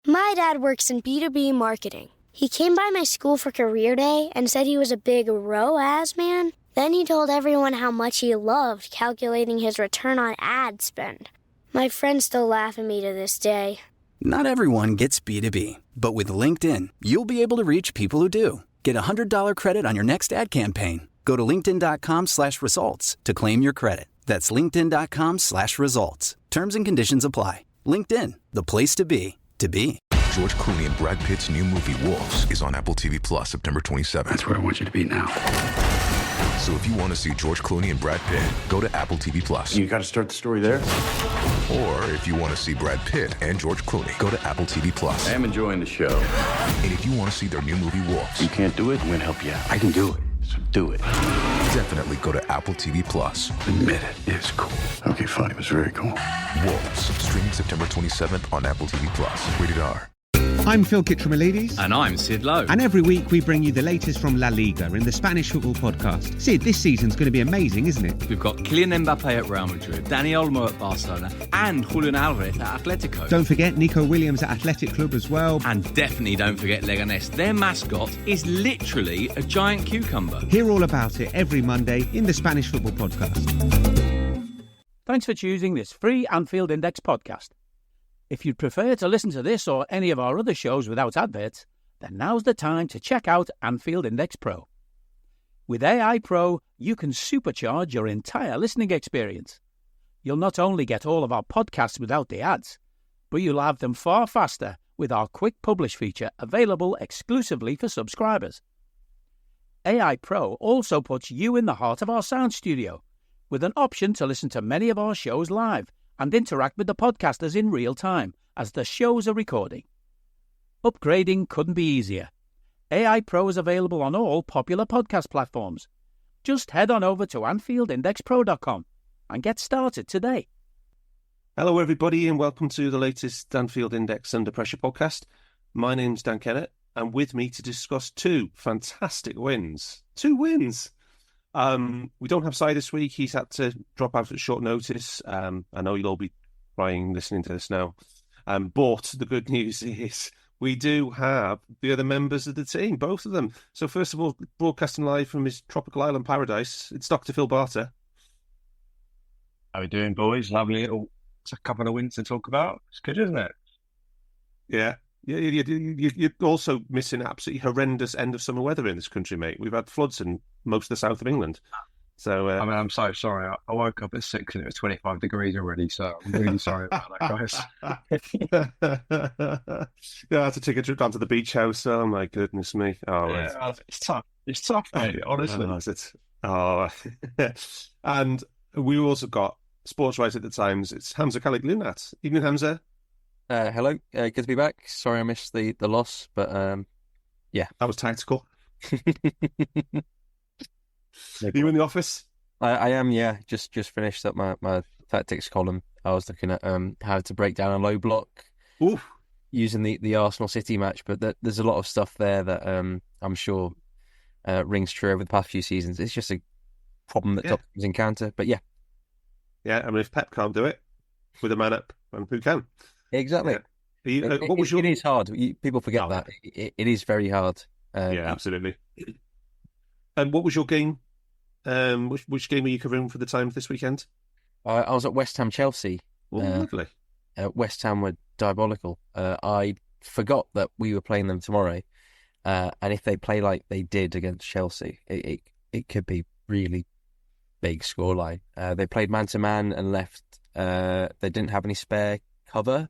My dad works in B2B marketing. He came by my school for career day and said he was a big ROAS man. Then he told everyone how much he loved calculating his return on ad spend. My friends still laugh at me to this day. Not everyone gets B2B, but with LinkedIn, you'll be able to reach people who do. Get a $100 credit on your next ad campaign. Go to linkedin.com/results to claim your credit. That's linkedin.com/results. Terms and conditions apply. LinkedIn, the place to be, to be. George Clooney and Brad Pitt's new movie Wolves is on Apple TV Plus September 27th. That's where I want you to be now. So if you want to see George Clooney and Brad Pitt, go to Apple TV Plus. You got to start the story there. Or if you want to see Brad Pitt and George Clooney, go to Apple TV Plus. I am enjoying the show. And if you want to see their new movie Wolves, You can't do it, I'm going to help you out. I can do it, so do it. definitely go to Apple TV Plus. Admit it, it's cool. Okay, fine, it was very cool. Wolves, streaming September 27th on Apple TV Plus. Rated R. I'm Phil Kittromilides. And I'm Sid Lowe. And every week we bring you the latest from La Liga in the Spanish football podcast. Sid, this season's going to be amazing, isn't it? We've got Kylian Mbappe at Real Madrid, Dani Olmo at Barcelona, and Julian Alvarez at Atletico. Don't forget Nico Williams at Athletic Club as well. And definitely don't forget Leganés. Their mascot is literally a giant cucumber. Hear all about it every Monday in the Spanish football podcast. Thanks for choosing this free Anfield Index podcast. If you'd prefer to listen to this or any of our other shows without adverts, then now's the time to check out Anfield Index Pro. With AI Pro, you can supercharge your entire listening experience. You'll not only get all of our podcasts without the ads, but you'll have them far faster with our Quick Publish feature available exclusively for subscribers. AI Pro also puts you in the heart of our sound studio, with an option to listen to many of our shows live and interact with the podcasters in real time as the shows are recording. Upgrading couldn't be easier. AI Pro is available on all popular podcast platforms. Just head on over to AnfieldIndexPro.com and get started today. Hello, everybody, and welcome to the latest Anfield Index Under Pressure podcast. My name's Dan Kennett, and with me to discuss two fantastic wins. Two wins! We don't have Si this week. He's had to drop out at short notice. I know you'll all be crying listening to this now. But the good news is we do have the other members of the team, both of them. So first of all, broadcasting live from his tropical island paradise, it's Dr. Phil Barter. How are we doing, boys? Lovely little couple of wins to talk about. It's good, isn't it? Yeah. You're also missing absolutely horrendous end of summer weather in this country, mate. We've had floods in most of the south of England. So I'm so sorry. I woke up at 6 and it was 25 degrees already, so I'm really sorry about that, guys. Yeah, I had to take a trip down to the beach house. Oh, my goodness me. Oh, yeah, it's tough. It's tough, mate, honestly. And we also got sports writer at the Times. It's Hamzah Lunat. Evening, Hamzah. Hello, good to be back. Sorry I missed the loss, but yeah. That was tactical. Are you in the office? I am, yeah. Just finished up my tactics column. I was looking at how to break down a low block using the Arsenal City match, but there's a lot of stuff there that I'm sure rings true over the past few seasons. It's just a problem that top teams encounter, but yeah. Yeah, I mean, if Pep can't do it with a man up, who can? Exactly. Yeah. It is hard. People forget that. It is very hard. Yeah, absolutely. And what was your game? Which game were you covering for the Times this weekend? I was at West Ham Chelsea. Lovely. West Ham were diabolical. I forgot that we were playing them tomorrow. And if they play like they did against Chelsea, it could be really big scoreline. They played man-to-man and left. They didn't have any spare cover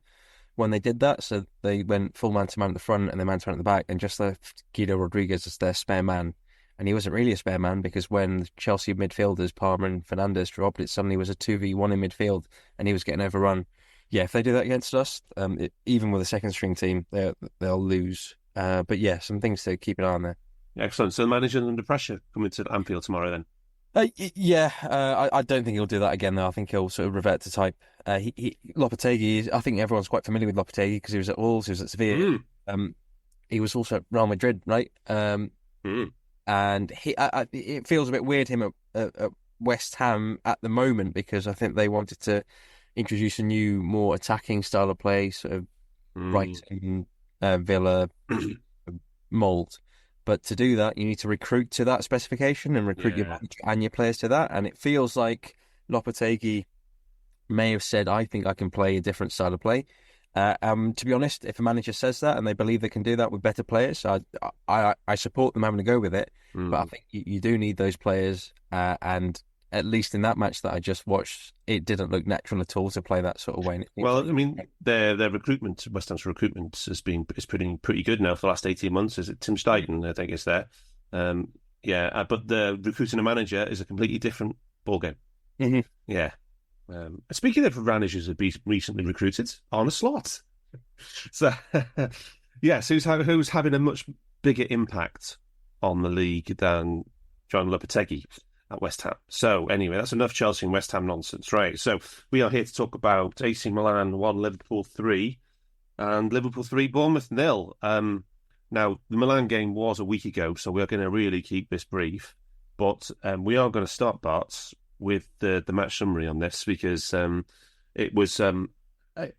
when they did that, so they went full man-to-man at the front and then man-to-man at the back and just left Guido Rodriguez as their spare man. And he wasn't really a spare man because when the Chelsea midfielders, Palmer and Fernandes, dropped, it suddenly was a 2v1 in midfield and he was getting overrun. Yeah, if they do that against us, even with a second-string team, they'll lose. But yeah, some things to keep an eye on there. Excellent. So the manager under pressure coming to Anfield tomorrow then? I don't think he'll do that again, though. I think he'll sort of revert to type. Lopetegui, I think everyone's quite familiar with Lopetegui because he was at Wolves, he was at Sevilla. He was also at Real Madrid, right? And it feels a bit weird him at West Ham at the moment because I think they wanted to introduce a new, more attacking style of play, sort of Brighton, Villa mould. But to do that, you need to recruit to that specification and recruit your manager and your players to that. And it feels like Lopetegui may have said, I think I can play a different style of play. To be honest, if a manager says that and they believe they can do that with better players, I support them having to go with it. But I think you do need those players. And at least in that match that I just watched, it didn't look natural at all to play that sort of way. Well, I mean, their recruitment, West Ham's recruitment is pretty good now for the last 18 months. Is it Tim Steidten, I think, is there? But the recruiting a manager is a completely different ballgame. Mm-hmm. Yeah. Speaking of managers who've been recently recruited, Arne Slot. So, who's having a much bigger impact on the league than John Lopetegui at West Ham. So anyway, that's enough Chelsea and West Ham nonsense, right? So we are here to talk about AC Milan 1, Liverpool 3, and Liverpool 3, Bournemouth 0. Now, the Milan game was a week ago, so we're going to really keep this brief. But we are going to start, Barts, with the match summary on this, because it was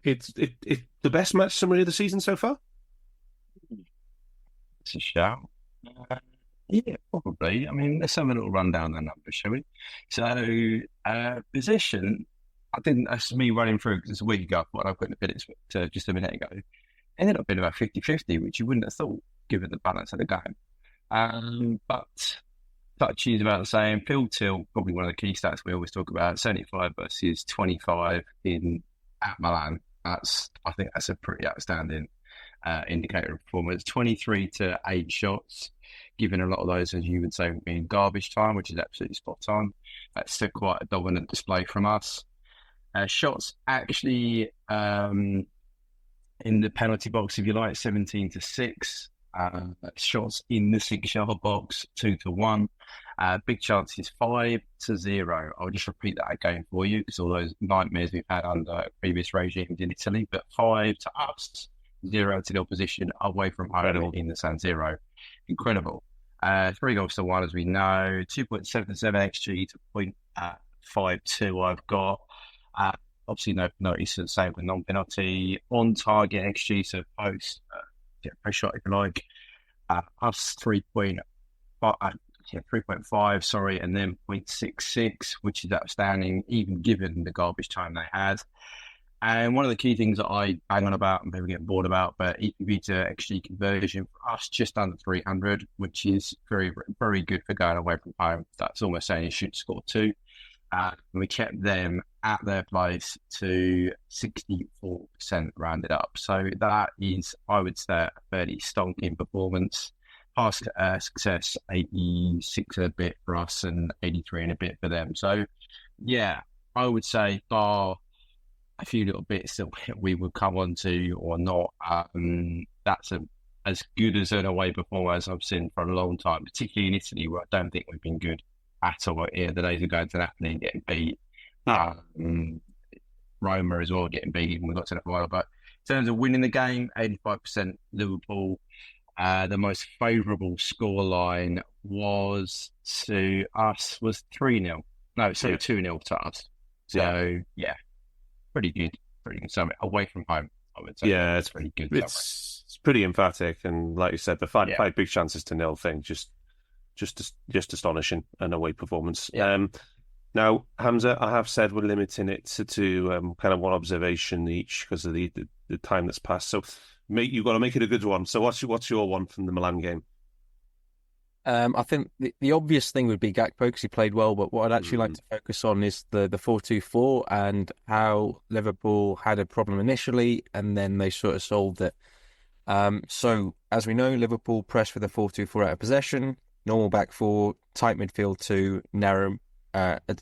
it's the best match summary of the season so far. It's a shout. Yeah, probably. I mean, let's have a little run down the numbers, shall we? So, position, that's me running through, because it's a week ago, what I've got in the minutes just a minute ago. Ended up being about 50-50, which you wouldn't have thought, given the balance of the game. But touches about the same. Field tilt, probably one of the key stats we always talk about, 75 versus 25 at Milan. I think that's a pretty outstanding indicator of performance. 23 to 8 shots, given a lot of those, as you would say, being garbage time, which is absolutely spot on. That's still quite a dominant display from us. Shots actually in the penalty box, if you like, 17 to 6. Shots in the 6-yard box, 2 to 1. Big chances, 5 to 0. I'll just repeat that again for you, because all those nightmares we've had under previous regimes in Italy. But 5 to us, 0 to the opposition, away from home in the San Siro. Incredible. 3 goals to 1, as we know. 2.77 XG to 0.52 I've got. Obviously, no penalties, the same with non-penalty. On target XG, so post, press shot if you like. Us 3.5, sorry, and then 0.66, which is outstanding, even given the garbage time they had. And one of the key things that I bang on about and people get bored about, but EPV to XG conversion for us just under 300, which is very, very good for going away from home. That's almost saying you should score 2. And we kept them at their place to 64% rounded up. So that is, I would say, a fairly stonking performance. Past success, 86 and a bit for us and 83 and a bit for them. So, yeah, I would say bar a few little bits that we would come on to or not, that's as good as an away performance I've seen for a long time, particularly in Italy, where I don't think we've been good at all. Yeah, the days of going to Napoli and getting beat. Roma as well, getting beat, even we got to that while. But in terms of winning the game, 85% Liverpool. The most favourable scoreline was to us was 3-0. No, so 2-0 to us. So, yeah, pretty good. Pretty good. So away from home, I would say. Yeah, it's pretty good. It's pretty emphatic. And like you said, the 5 big chances to 0 thing, just astonishing, an away performance. Yeah. Now, Hamzah, I have said we're limiting it to kind of one observation each because of the time that's passed. So you've got to make it a good one. So what's your one from the Milan game? I think the obvious thing would be Gakpo, because he played well, but what I'd actually like to focus on is the 4-2-4 and how Liverpool had a problem initially and then they sort of solved it. So, as we know, Liverpool pressed with a 4-2-4 out of possession, normal back 4, tight midfield 2, narrow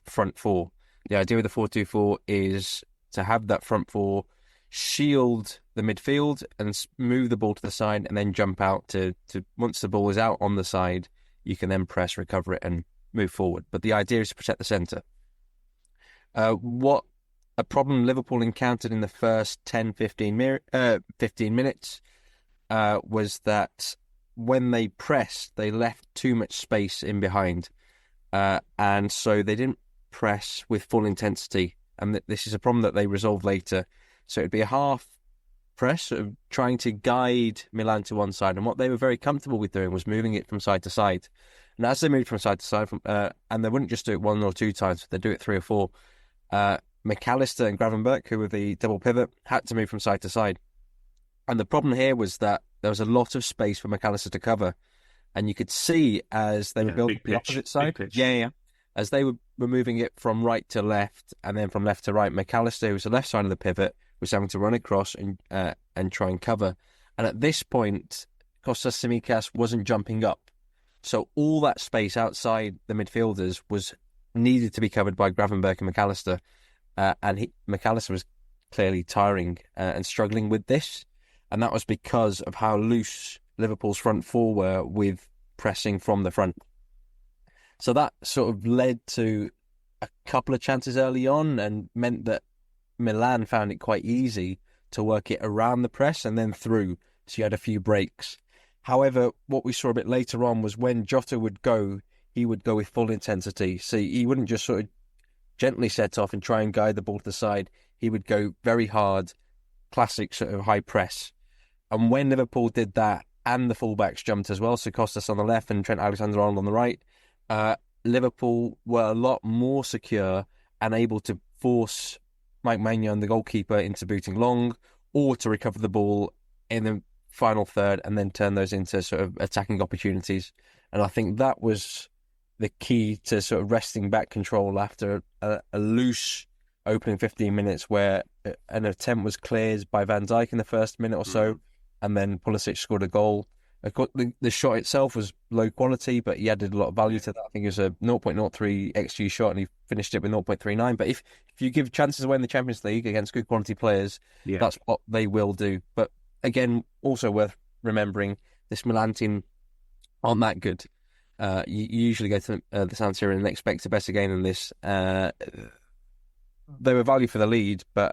front 4. The idea with the 4-2-4 is to have that front 4 shield the midfield and move the ball to the side and then jump out to once the ball is out on the side, you can then press, recover it and move forward. But the idea is to protect the centre. What a problem Liverpool encountered in the first 10-15 minutes was that when they pressed, they left too much space in behind. And so they didn't press with full intensity. And this is a problem that they resolved later. So it'd be a half press, sort of trying to guide Milan to one side. And what they were very comfortable with doing was moving it from side to side. And as they moved from side to side, and they wouldn't just do it 1 or 2 times, they'd do it 3 or 4. McAllister and Gravenberch, who were the double pivot, had to move from side to side. And the problem here was that there was a lot of space for McAllister to cover. And you could see as they were building the opposite side, as they were moving it from right to left and then from left to right, McAllister, who was the left side of the pivot, was having to run across and try and cover. And at this point, Kostas Tsimikas wasn't jumping up. So all that space outside the midfielders was needed to be covered by Gravenberch and McAllister. McAllister was clearly tiring and struggling with this. And that was because of how loose Liverpool's front four were with pressing from the front. So that sort of led to a couple of chances early on and meant that Milan found it quite easy to work it around the press and then through. So you had a few breaks. However, what we saw a bit later on was when Jota would go, he would go with full intensity. So he wouldn't just sort of gently set off and try and guide the ball to the side. He would go very hard, classic sort of high press. And when Liverpool did that and the fullbacks jumped as well, so Kostas on the left and Trent Alexander-Arnold on the right, Liverpool were a lot more secure and able to force Mike Maignan, the goalkeeper, into booting long or to recover the ball in the final third and then turn those into sort of attacking opportunities. And I think that was the key to sort of wresting back control after a loose opening 15 minutes where an attempt was cleared by Van Dijk in the first minute or so, and then Pulisic scored a goal. The shot itself was low quality, but he added a lot of value to that. I think it was a 0.03 XG shot, and he finished it with 0.39. But if you give chances away in the Champions League against good quality players, that's what they will do. But again, also worth remembering, this Milan team aren't that good. You usually go to the San Siro and expect a better game than this. They were value for the lead, but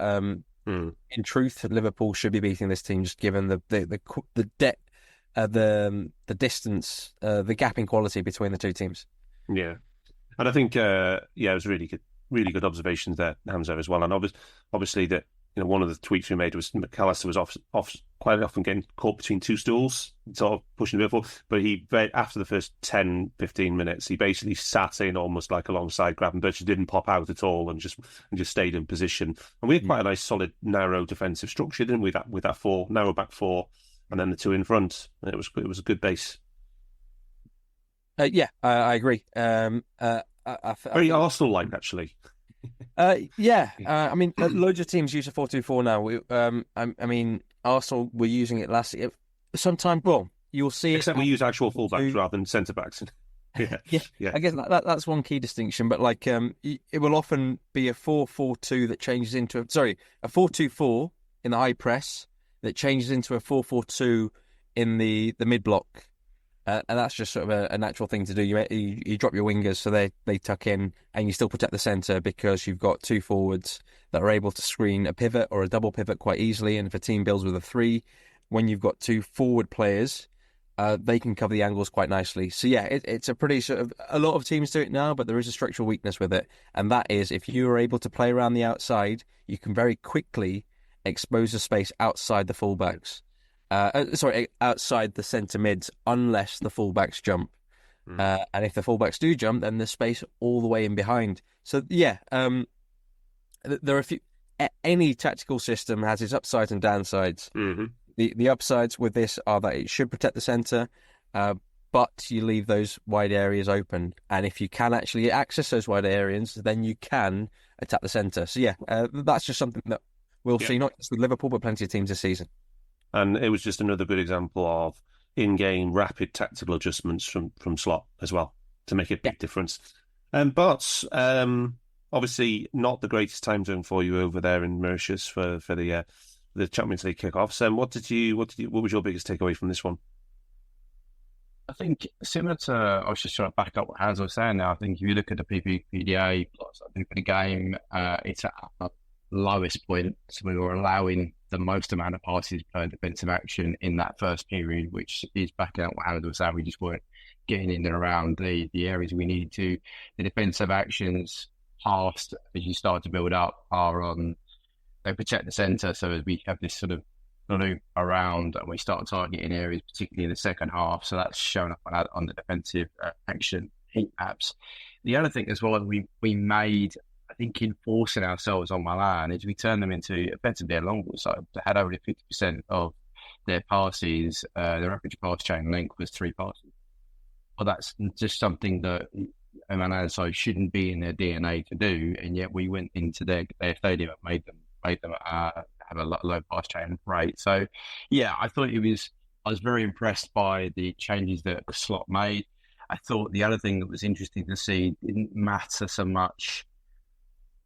in truth, Liverpool should be beating this team, just given the depth. The distance, the gap in quality between the two teams. Yeah, and I think it was really good observations there, Hamzah, as well. And obviously that one of the tweets we made was McAllister was off quite often getting caught between two stools, sort of pushing Liverpool. But after the first 10, 15 minutes, he basically sat in almost like alongside Gravenberch. He didn't pop out at all and just stayed in position. And we had quite a nice, solid, narrow defensive structure, didn't we? With that narrow back four. And then the two in front. It was a good base. I agree. Very Arsenal-like, actually. I mean, loads of teams use a 4-2-4 now. I mean, Arsenal were using it last year. Sometime, you'll see it. Except we use actual fullbacks rather than centre-backs. Yeah. I guess that's one key distinction. But it will often be a 4-4-2 that changes into a 4-2-4 in the high press that changes into a 4-4-2 in the mid block, and that's just sort of a natural thing to do. You drop your wingers so they tuck in, and you still protect the centre because you've got two forwards that are able to screen a pivot or a double pivot quite easily. And if a team builds with a 3, when you've got two forward players, they can cover the angles quite nicely. So it's a pretty sort of, a lot of teams do it now, but there is a structural weakness with it, and that is if you are able to play around the outside, you can very quickly expose the space outside the fullbacks. Outside the centre mids, unless the fullbacks jump. And if the fullbacks do jump, then there's space all the way in behind. So there are a few. Any tactical system has its upsides and downsides. The upsides with this are that it should protect the centre, but you leave those wide areas open. And if you can actually access those wide areas, then you can attack the centre. So that's just something that we'll see, not just with Liverpool, but plenty of teams this season. And it was just another good example of in-game rapid tactical adjustments from Slot as well to make a big difference. But obviously not the greatest time zone for you over there in Mauritius for the Champions League kickoffs. What was your biggest takeaway from this one? I think similar to, I was just trying to back up what Hans was saying now. I think if you look at the PPDA plots for the game, it's at the lowest point. So we were allowing the most amount of passes per defensive action in that first period, which is backing up what Hans was saying. We just weren't getting in and around the areas we needed to. The defensive actions past, as you start to build up, are on, they protect the centre. So as we have this sort of loop around and we start targeting areas, particularly in the second half. So that's shown up on the defensive action heat maps. The other thing as well we made, I think, in forcing ourselves on Milan, is we turned them into effectively a long ball side. They had over 50% of their passes, their average pass chain length was 3 passes. Well, that's just something that Milan side shouldn't be in their DNA to do, and yet we went into their stadium and made them have a low pass chain rate. So, yeah, I was very impressed by the changes that Slot made. I thought the other thing that was interesting to see didn't matter so much.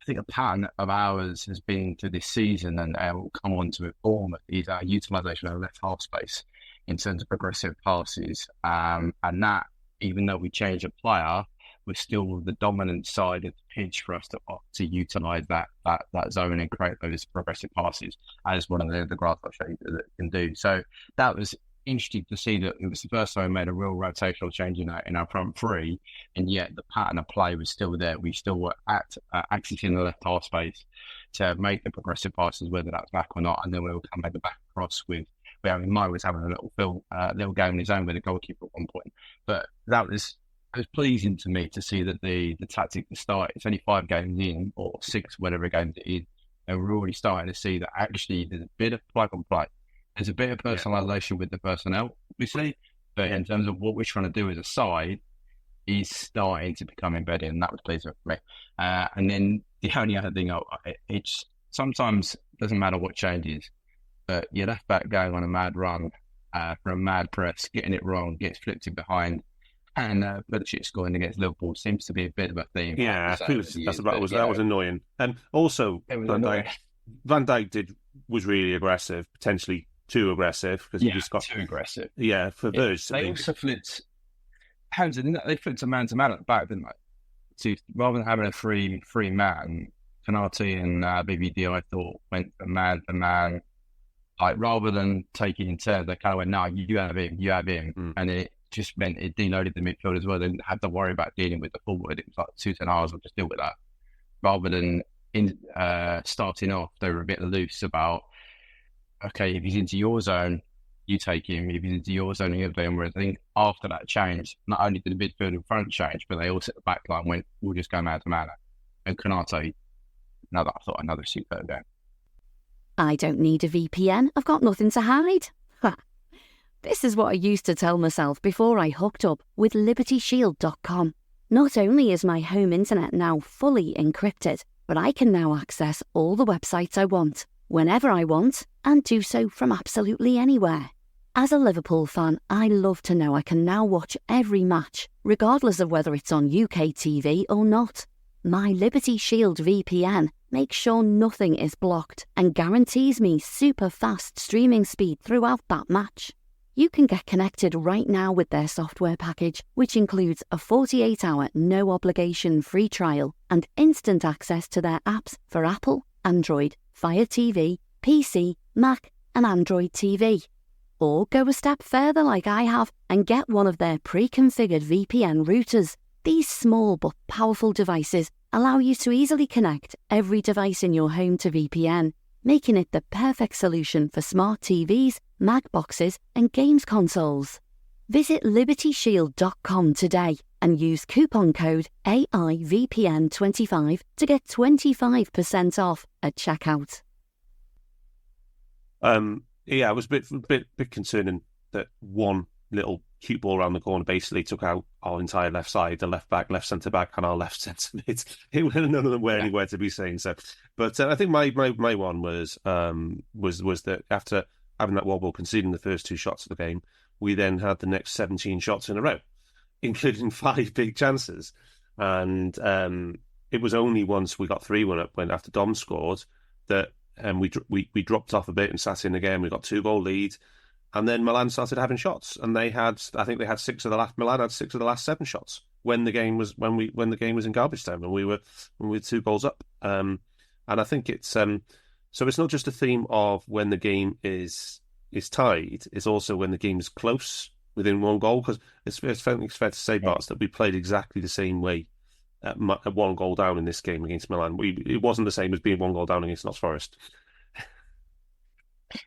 I think a pattern of ours has been to this season, and we'll come on to it, Bournemouth, is our utilisation of left half space in terms of progressive passes. And that, even though we changed a player, we're still the dominant side of the pitch for us to utilise that zone and create those progressive passes, as one of the graphs I'll show you that can do. So that was interesting to see that it was the first time we made a real rotational change in our front three, and yet the pattern of play was still there. We still were accessing the left half space to make the progressive passes, whether that's back or not, and then we will come back the back across with. Mike was having a little game on his own with the goalkeeper at one point, but it was pleasing to me to see that the tactic to start. It's only 5 games in, or 6, whatever games it is, and we're already starting to see that actually there's a bit of plug and play. There's a bit of personalisation with the personnel, obviously, but in terms of what we're trying to do as a side, is starting to become embedded, and that was pleasing for me. And then the only other thing, it's sometimes doesn't matter what changes, but your left back going on a mad run for a mad press, getting it wrong, gets flipped in behind, and Belichick scoring against Liverpool seems to be a bit of a theme. Yeah, that was annoying. And also, Van Dijk was really aggressive, potentially too aggressive, because he just got too aggressive. Yeah, for those. They also flipped Hamzah, they flipped a man-to-man at the back, didn't they? Rather than having a free man, Canati and BBD, I thought, went from man-to-man. Like, rather than taking in turns, they kind of went, no, you have him. And it just meant it deloaded the midfield as well. They didn't have to worry about dealing with the forward. It was like 2 10 will just deal with that. Rather than starting off, they were a bit loose about, okay, if he's into your zone, you take him. If he's into your zone, you have him. Whereas I think after that change, not only did the midfield in front change, but they also at the back line went, we'll just go man to man. And Canate, another superb game. I don't need a VPN. I've got nothing to hide. This is what I used to tell myself before I hooked up with LibertyShield.com. Not only is my home internet now fully encrypted, but I can now access all the websites I want, whenever I want, and do so from absolutely anywhere. As a Liverpool fan, I love to know I can now watch every match, regardless of whether it's on UK TV or not. My Liberty Shield VPN makes sure nothing is blocked and guarantees me super fast streaming speed throughout that match. You can get connected right now with their software package, which includes a 48-hour no-obligation free trial and instant access to their apps for Apple, Android, Fire TV, PC, Mac and Android TV. Or go a step further like I have and get one of their pre-configured VPN routers. These small but powerful devices allow you to easily connect every device in your home to VPN, making it the perfect solution for smart TVs, Mac boxes and games consoles. Visit LibertyShield.com today and use coupon code AIVPN25 to get 25% off at checkout. It was a bit concerning that one little cute ball around the corner basically took out our entire left side, the left back, left centre back, and our left centre mid. None of them were anywhere to be seen. So, but I think my one was that after having that wobble, conceding the first 2 shots of the game, we then had the next 17 shots in a row, including 5 big chances, and it was only once we got 3-1 up when after Dom scored that we dropped off a bit and sat in again. We got 2-goal lead. And then Milan started having shots, and Milan had 6 of the last 7 shots when the game was in garbage time, and we were 2 goals up. And I think it's so it's not just a theme of when the game is tied; it's also when the game is close within 1 goal. Because it's fair to say, Barts, that we played exactly the same way at 1 goal down in this game against Milan. It wasn't the same as being 1 goal down against Notts Forest.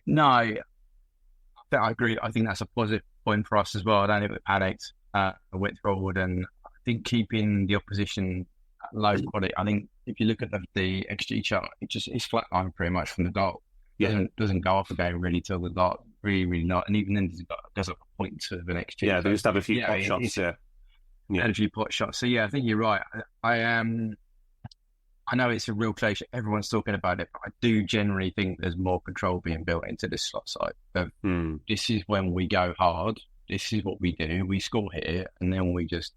No, I agree. I think that's a positive point for us as well. I don't think we panicked. I went forward, and I think keeping the opposition at low quality. I think if you look at the XG chart, it's flatline pretty much from the goal. Doesn't go off the game really till the dot. Really not. And even then, there's a point to the XG. Yeah, they just have a few pot shots. Yeah, and a few pot shots. So yeah, I think you're right. I know it's a real cliche. Everyone's talking about it, but I do generally think there's more control being built into this slot side. This is when we go hard. This is what we do. We score here, and then we just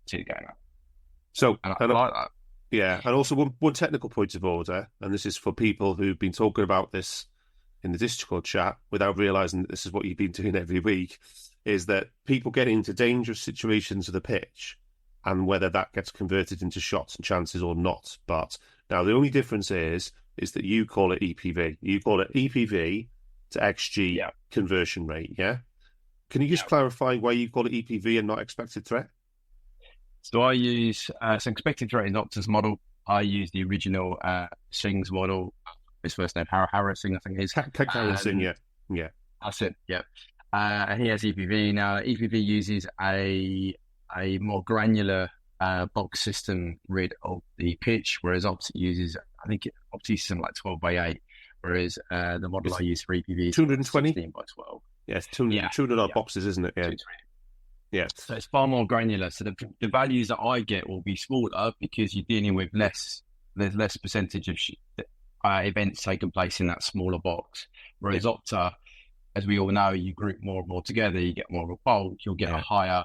see it going up. So and I like that. Yeah, and also one technical point of order, and this is for people who've been talking about this in the Discord chat without realising that this is what you've been doing every week, is that people get into dangerous situations of the pitch and whether that gets converted into shots and chances or not. But now the only difference is that you call it EPV. You call it EPV to XG conversion rate, yeah? Can you just clarify why you call it EPV and not expected threat? So I use so expected threat in Opta's model. I use the original Sing's model. His first name Harrison, I think it is. Harrison, yeah. That's it. Yeah. And he has EPV now. EPV uses a more granular box system rid of the pitch, whereas Opta uses, I think Opta uses something like 12 by 8, whereas the model I use for EPV is 220 16 by 12. Yeah, it's 200 odd boxes, isn't it? Yeah. Yeah. So it's far more granular. So the values that I get will be smaller because you're dealing with there's less percentage of events taking place in that smaller box. Whereas Opta, as we all know, you group more and more together, you get more of a bulk, you'll get a higher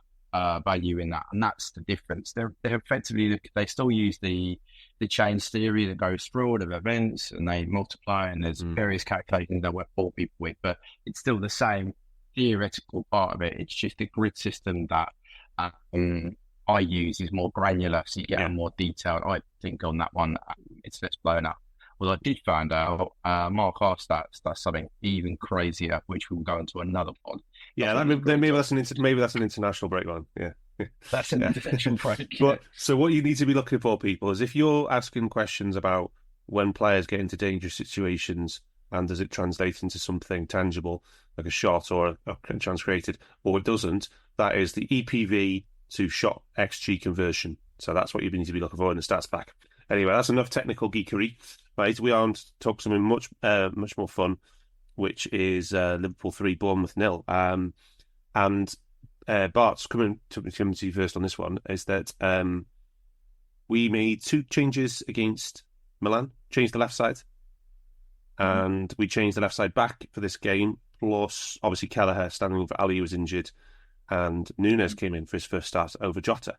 value in that. And that's the difference. They're effectively, they still use the chains theory that goes through all of events and they multiply, and there's various calculations that work for people with, but it's still the same theoretical part of it. It's just the grid system that I use is more granular, so you get a more detailed. I think on that one, it's less blown up. Well, I did find out Mark Arstad does something even crazier, which we'll go into another pod. Yeah, maybe that's an international break one. Yeah, that's an international break. But so what you need to be looking for, people, is if you're asking questions about when players get into dangerous situations and does it translate into something tangible like a shot or a chance created, or it doesn't, that is the EPV to shot XG conversion. So that's what you need to be looking for in the stats pack. Anyway, that's enough technical geekery. Right, we are on to talk something much more fun, which is Liverpool 3, Bournemouth 0. And Bart's coming to you first on this one, is that we made 2 changes against Milan, changed the left side, and we changed the left side back for this game, plus obviously Kelleher standing over Ali was injured, and Nunes came in for his first start over Jota.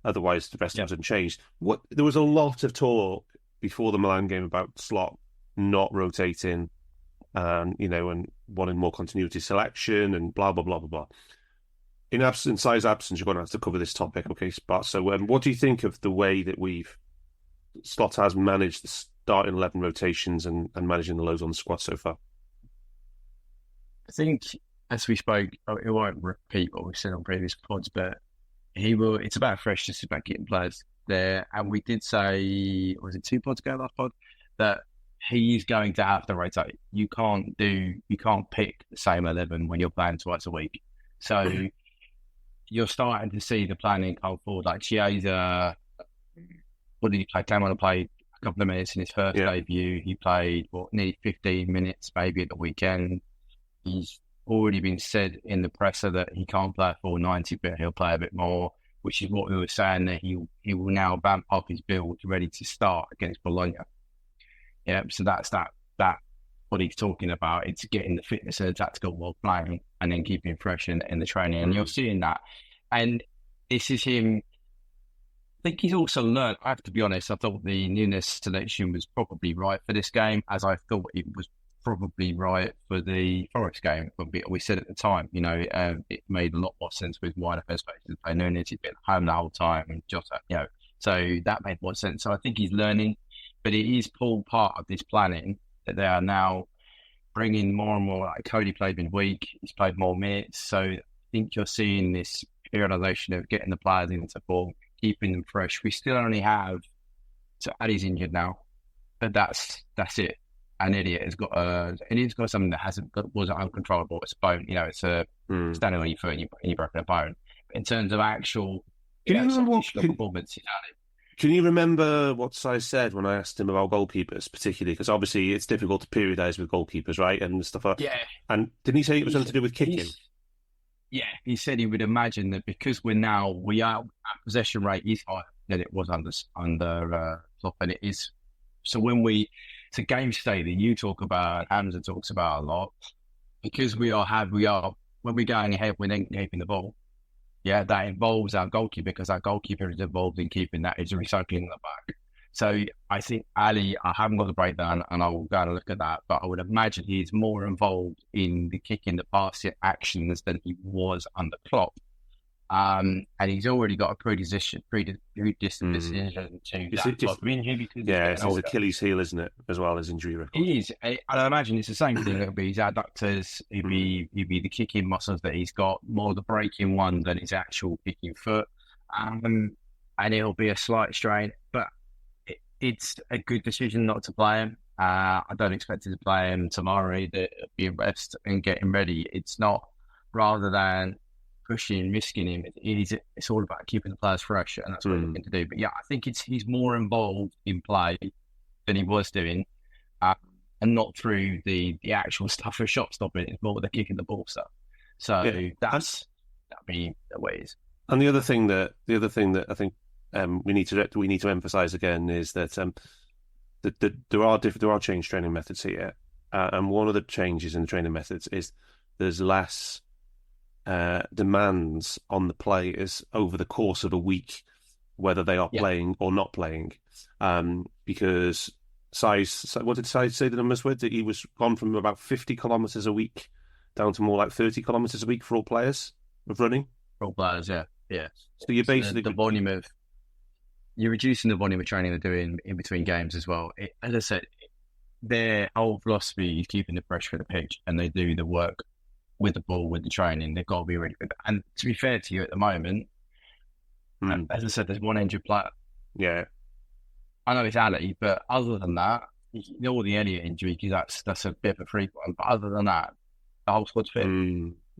Otherwise, the rest of it unchanged. There was a lot of talk before the Milan game about Slot not rotating, and wanting more continuity selection and blah blah blah blah blah. In size absence, you're going to have to cover this topic, okay, Spot? So, what do you think of the way that Slot has managed the starting 11 rotations and managing the lows on the squad so far? I think, as we spoke, it won't repeat what we've said on previous pods, but it's about freshness, it's about getting players there. And we did say, was it 2 pods ago, last pod, that he's going to have to rotate. You can't pick the same 11 when you're playing twice a week. So you're starting to see the planning come forward. Like Chiesa, what did he play? Came on and played a couple of minutes in his first debut. He played, nearly 15 minutes maybe at the weekend. He's already been said in the presser that he can't play a full 90, but he'll play a bit more, which is what we were saying, that he will now vamp up his build ready to start against Bologna. Yeah, so that's that what he's talking about. It's getting the fitness and the tactical while playing, and then keeping fresh in the training. And you're seeing that. And this is him. I think he's also learned. I have to be honest, I thought the Nunes selection was probably right for this game, as I thought it was probably right for the Forest game. We said at the time, it made a lot more sense with wider perspective to play Nunes. He'd been home the whole time, and Jota, so that made more sense. So I think he's learning, but it is all part of this planning that they are now bringing more and more. Like Cody played midweek, he's played more minutes, so I think you're seeing this periodization of getting the players into form, keeping them fresh. We still only have, so Ali's injured now, but that's it. an idiot has got something that wasn't uncontrollable. It's a bone, it's a standing on your foot and you broken a bone. But in terms of actual, performance, Can you remember what Si said when I asked him about goalkeepers, particularly? Because obviously it's difficult to periodise with goalkeepers, right? And stuff like that. Yeah. And didn't he say it was something to do with kicking? Yeah, he said he would imagine that because our possession rate is higher than it was under Klopp, and it is. So it's a game state that you talk about, Hamzah talks about a lot, because we are when we're going ahead, we're then keeping the ball. Yeah, that involves our goalkeeper, because our goalkeeper is involved in keeping that, is recycling the back. So I think Ali, I haven't got the breakdown and I will go and look at that, but I would imagine he's more involved in the kicking, the passing actions than he was under Klopp. And he's already got a predisposition to that type of injury. Because it's his Achilles heel, isn't it, as well as injury record? It is. I imagine it's the same thing. It'll be his adductors, it'll be the kicking muscles that he's got, more the breaking one than his actual kicking foot. And it'll be a slight strain, but it's a good decision not to play him. I don't expect him to play him tomorrow. That be rest and get him ready. It's not, rather than pushing, risking him. It's all about keeping the players fresh, and that's what we're looking to do. But yeah, I think he's more involved in play than he was doing, and not through the actual stuff of shot stopping. It's more the kicking the ball stuff. So that'd be the way it is. And the other thing that I think we need to emphasise again is that there are changed training methods here, and one of the changes in the training methods is there's less demands on the players over the course of a week, whether they are playing or not playing, because what did Si say the numbers were? That he was gone from about 50 kilometres a week down to more like 30 kilometres a week for all players of running. For all players, yeah. So you're basically you're reducing the volume of training they're doing in between games as well. As I said, their whole philosophy is keeping the pressure for the pitch, and they do the work with the ball, with the training. They've got to be really good. And to be fair to you, at the moment, as I said, there's one injured player. Yeah, I know it's Ali, but other than that, all the Elliott injury, because that's a bit of a freak one. But other than that, the whole squad's fit.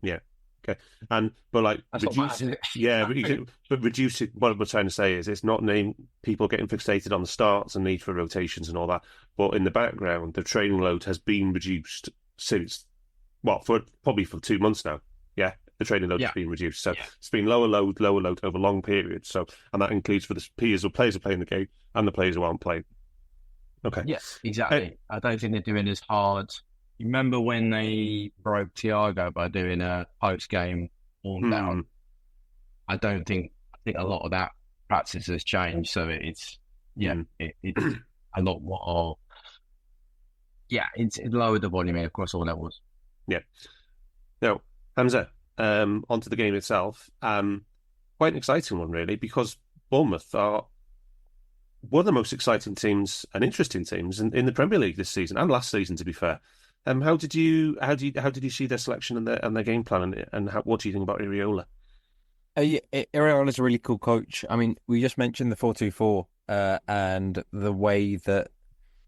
Yeah. Okay, but reduce it. Yeah, but reduce it. What we're trying to say is, it's not people getting fixated on the starts and need for rotations and all that. But in the background, the training load has been reduced since, probably for 2 months now. Yeah, the training load has been reduced. So it's been lower load over long periods. So, and that includes for the players who are playing the game and the players who aren't playing. Okay. Yes, exactly. I don't think they're doing as hard. You remember when they broke Thiago by doing a post-game warm down? I think a lot of that practice has changed. So it's a lot more. It's lowered the volume across all levels. Yeah. Now, Hamzah, onto the game itself. Quite an exciting one, really, because Bournemouth are one of the most exciting teams and interesting teams in the Premier League this season and last season, to be fair. How did you see their selection and their game plan, and what do you think about Ireola? Ireola is a really cool coach. I mean, we just mentioned the 4-2-4 and the way that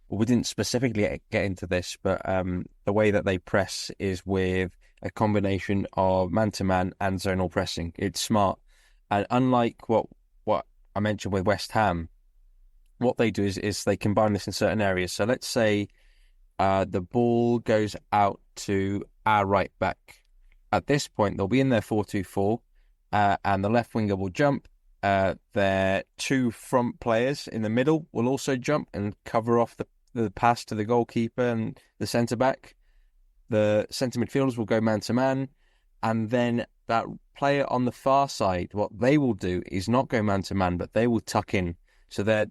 we didn't specifically get into this, but the way that they press is with a combination of man-to-man and zonal pressing. It's smart, and unlike what I mentioned with West Ham, what they do is they combine this in certain areas. So let's say the ball goes out to our right back. At this point, they'll be in their 4-2-4, and the left winger will jump. Their two front players in the middle will also jump and cover off the pass to the goalkeeper and the centre back. The centre midfielders will go man to man, and then that player on the far side, what they will do is not go man to man, but they will tuck in, so they're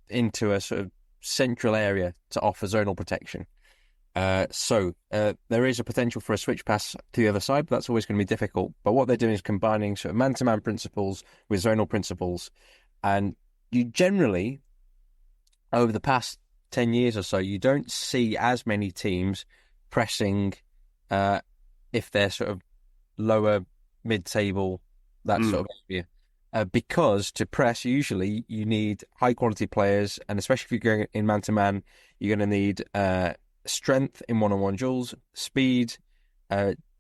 into a sort of central area to offer zonal protection. So there is a potential for a switch pass to the other side, but that's always going to be difficult. But what they're doing is combining sort of man-to-man principles with zonal principles. And you generally, over the past 10 years or so, you don't see as many teams pressing if they're sort of lower mid-table, that sort of area. Because to press, usually you need high-quality players, and especially if you're going in man-to-man, you're going to need strength in one-on-one duels, speed,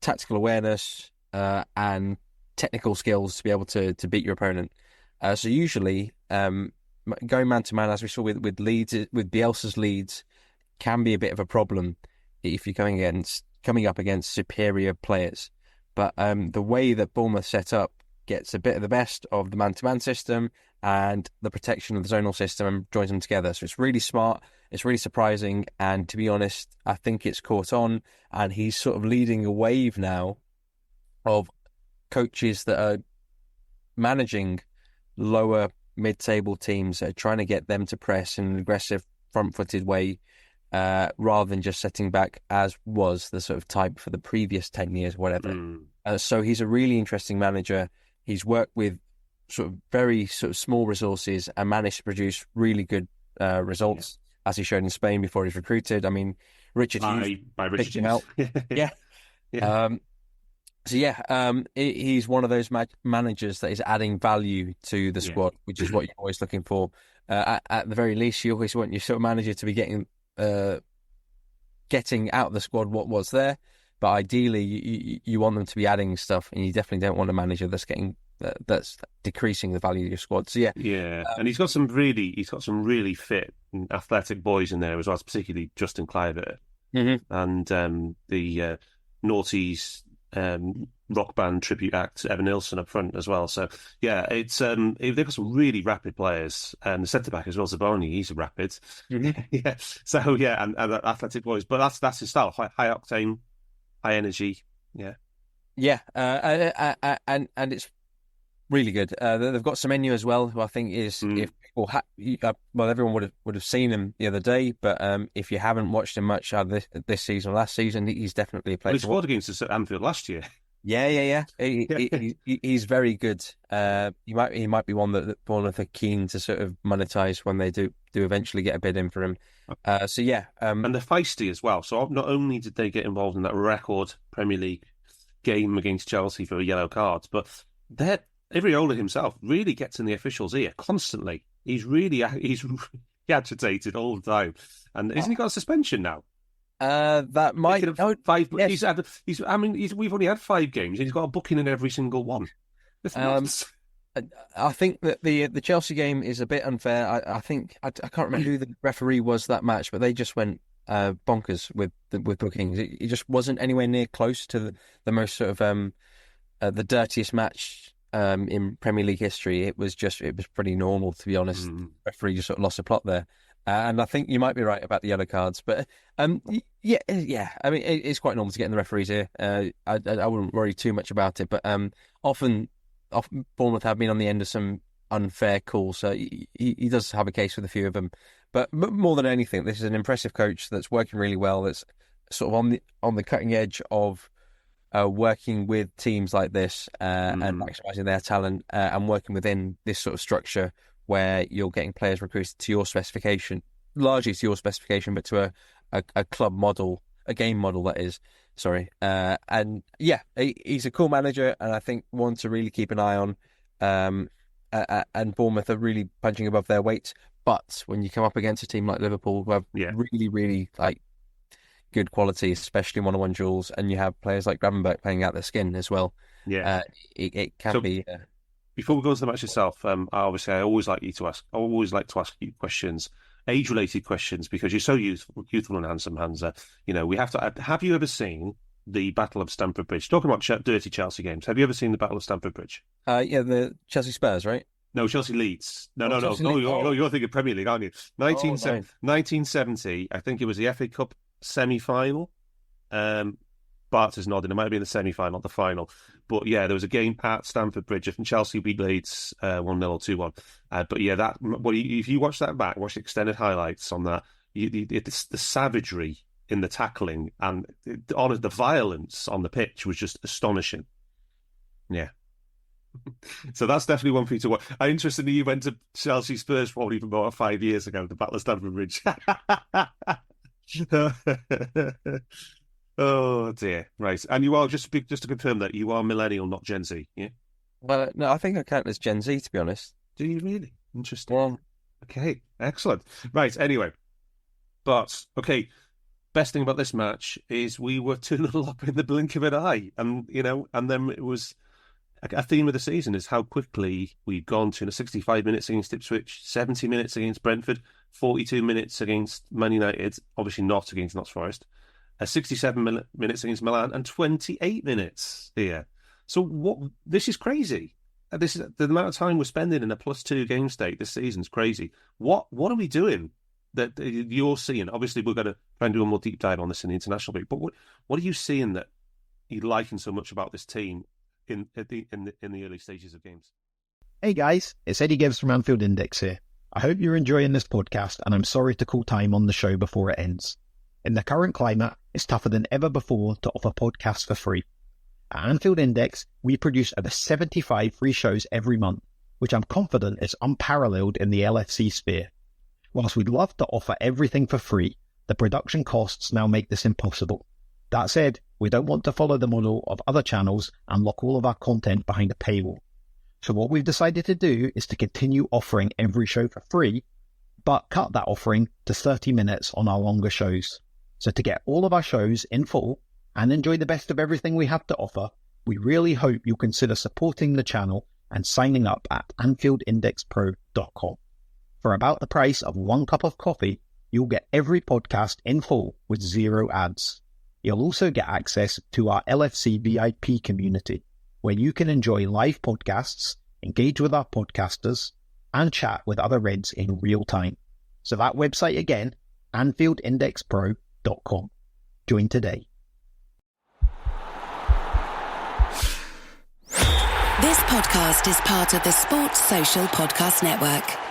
tactical awareness, and technical skills to be able to beat your opponent. So usually, going man-to-man, as we saw with Leeds, with Bielsa's Leeds, can be a bit of a problem if you're coming up against superior players. But the way that Bournemouth set up gets a bit of the best of the man-to-man system and the protection of the zonal system and joins them together. So it's really smart, it's really surprising, and to be honest, I think it's caught on, and he's sort of leading a wave now of coaches that are managing lower mid-table teams, trying to get them to press in an aggressive, front-footed way, rather than just setting back, as was the sort of type for the previous 10 years, whatever. So he's a really interesting manager. He's worked with sort of very sort of small resources and managed to produce really good results, as he showed in Spain before he's recruited. I mean, Richard Hughes picked him out. He's one of those managers that is adding value to the squad, which is what you're always looking for. At the very least, you always want your sort of manager to be getting out of the squad what was there, but ideally you want them to be adding stuff, and you definitely don't want a manager that's decreasing the value of your squad. So and he's got some really fit and athletic boys in there as well, particularly Justin Kluivert and the Naughty's rock band tribute act Evan Nilsson up front as well. So it's they've got some really rapid players, and the centre back as well, Zaboni, he's rapid. And athletic boys, but that's his style, high octane, high energy. And it's really good. They've got Semenyo as well, who I think is if people everyone would have seen him the other day, but if you haven't watched him much this season or last season, he's definitely a player. He scored against us at Anfield last year. He's very good. He might be one that Bournemouth are keen to sort of monetize when they do eventually get a bid in for him. And they're feisty as well. So not only did they get involved in that record Premier League game against Chelsea for a yellow card, but Ireola himself really gets in the officials' ear constantly. He's agitated all the time, and isn't he got a suspension now? That might five. Yes. We've only had 5 games, and he's got a booking in every single one. I think that the Chelsea game is a bit unfair. I think I can't remember who the referee was that match, but they just went bonkers with bookings. It just wasn't anywhere near close to the most sort of the dirtiest match in Premier League history. It was pretty normal, to be honest. The referee just sort of lost the plot there. And I think you might be right about the yellow cards, but I mean, it's quite normal to get in the referees here. I wouldn't worry too much about it, but often Bournemouth have been on the end of some unfair calls, so he does have a case with a few of them. But more than anything, this is an impressive coach that's working really well. That's sort of on the cutting edge of working with teams like this and maximising their talent and working within this sort of structure where you're getting players recruited to your specification, largely to your specification, but to a club model, a game model that is. He's a cool manager, and I think one to really keep an eye on. And Bournemouth are really punching above their weight. But when you come up against a team like Liverpool, who have really, really good quality, especially one-on-one duels, and you have players like Gravenberch playing out their skin as well. It can be. Before we go on to the match itself, I always like to ask you questions, age-related questions, because you're so youthful and handsome, Hamzah. We have to. Have you ever seen the Battle of Stamford Bridge? Talking about dirty Chelsea games, have you ever seen the Battle of Stamford Bridge? The Chelsea Spurs, right? No, Chelsea Leeds. No. You're thinking Premier League, aren't you? 1970, I think it was the FA Cup semi-final. Barts is nodding. It might have been the semi-final, not the final. But there was a game at Stamford Bridge, and Chelsea beat Leeds 1-0 or 2-1. If you watch that back, watch the extended highlights on that, it's the savagery in the tackling and the violence on the pitch was just astonishing. Yeah. So that's definitely one for you to watch. I'm interested in you went to Chelsea Spurs probably even about 5 years ago, the Battle of Stamford Bridge. Oh dear, right. And you are just to confirm that you are millennial, not Gen Z, yeah? Well, no, I think I count as Gen Z, to be honest. Do you really? Interesting. Well, okay, excellent. Right. Anyway, but okay, best thing about this match is we were 2-0 up in the blink of an eye. And, and then it was a theme of the season is how quickly we've gone to 65 minutes against Ipswich, 70 minutes against Brentford, 42 minutes against Man United, obviously not against Notts Forest, 67 minutes against Milan, and 28 minutes here. So this is crazy. This is the amount of time we're spending in a +2 game state this season is crazy. What are we doing that you're seeing? Obviously, we're going to try and do a more deep dive on this in the international break. But what are you seeing that you liking so much about this team in the early stages of games? Hey guys, it's Eddie Gibbs from Anfield Index here. I hope you're enjoying this podcast, and I'm sorry to call time on the show before it ends. In the current climate, it's tougher than ever before to offer podcasts for free. At Anfield Index, we produce over 75 free shows every month, which I'm confident is unparalleled in the LFC sphere. Whilst we'd love to offer everything for free, the production costs now make this impossible. That said, we don't want to follow the model of other channels and lock all of our content behind a paywall. So what we've decided to do is to continue offering every show for free, but cut that offering to 30 minutes on our longer shows. So to get all of our shows in full and enjoy the best of everything we have to offer, we really hope you'll consider supporting the channel and signing up at AnfieldIndexPro.com. For about the price of 1 cup of coffee, you'll get every podcast in full with 0 ads. You'll also get access to our LFC VIP community, where you can enjoy live podcasts, engage with our podcasters, and chat with other Reds in real time. So that website again, AnfieldIndexPro.com. Join today. This podcast is part of the Sports Social Podcast Network.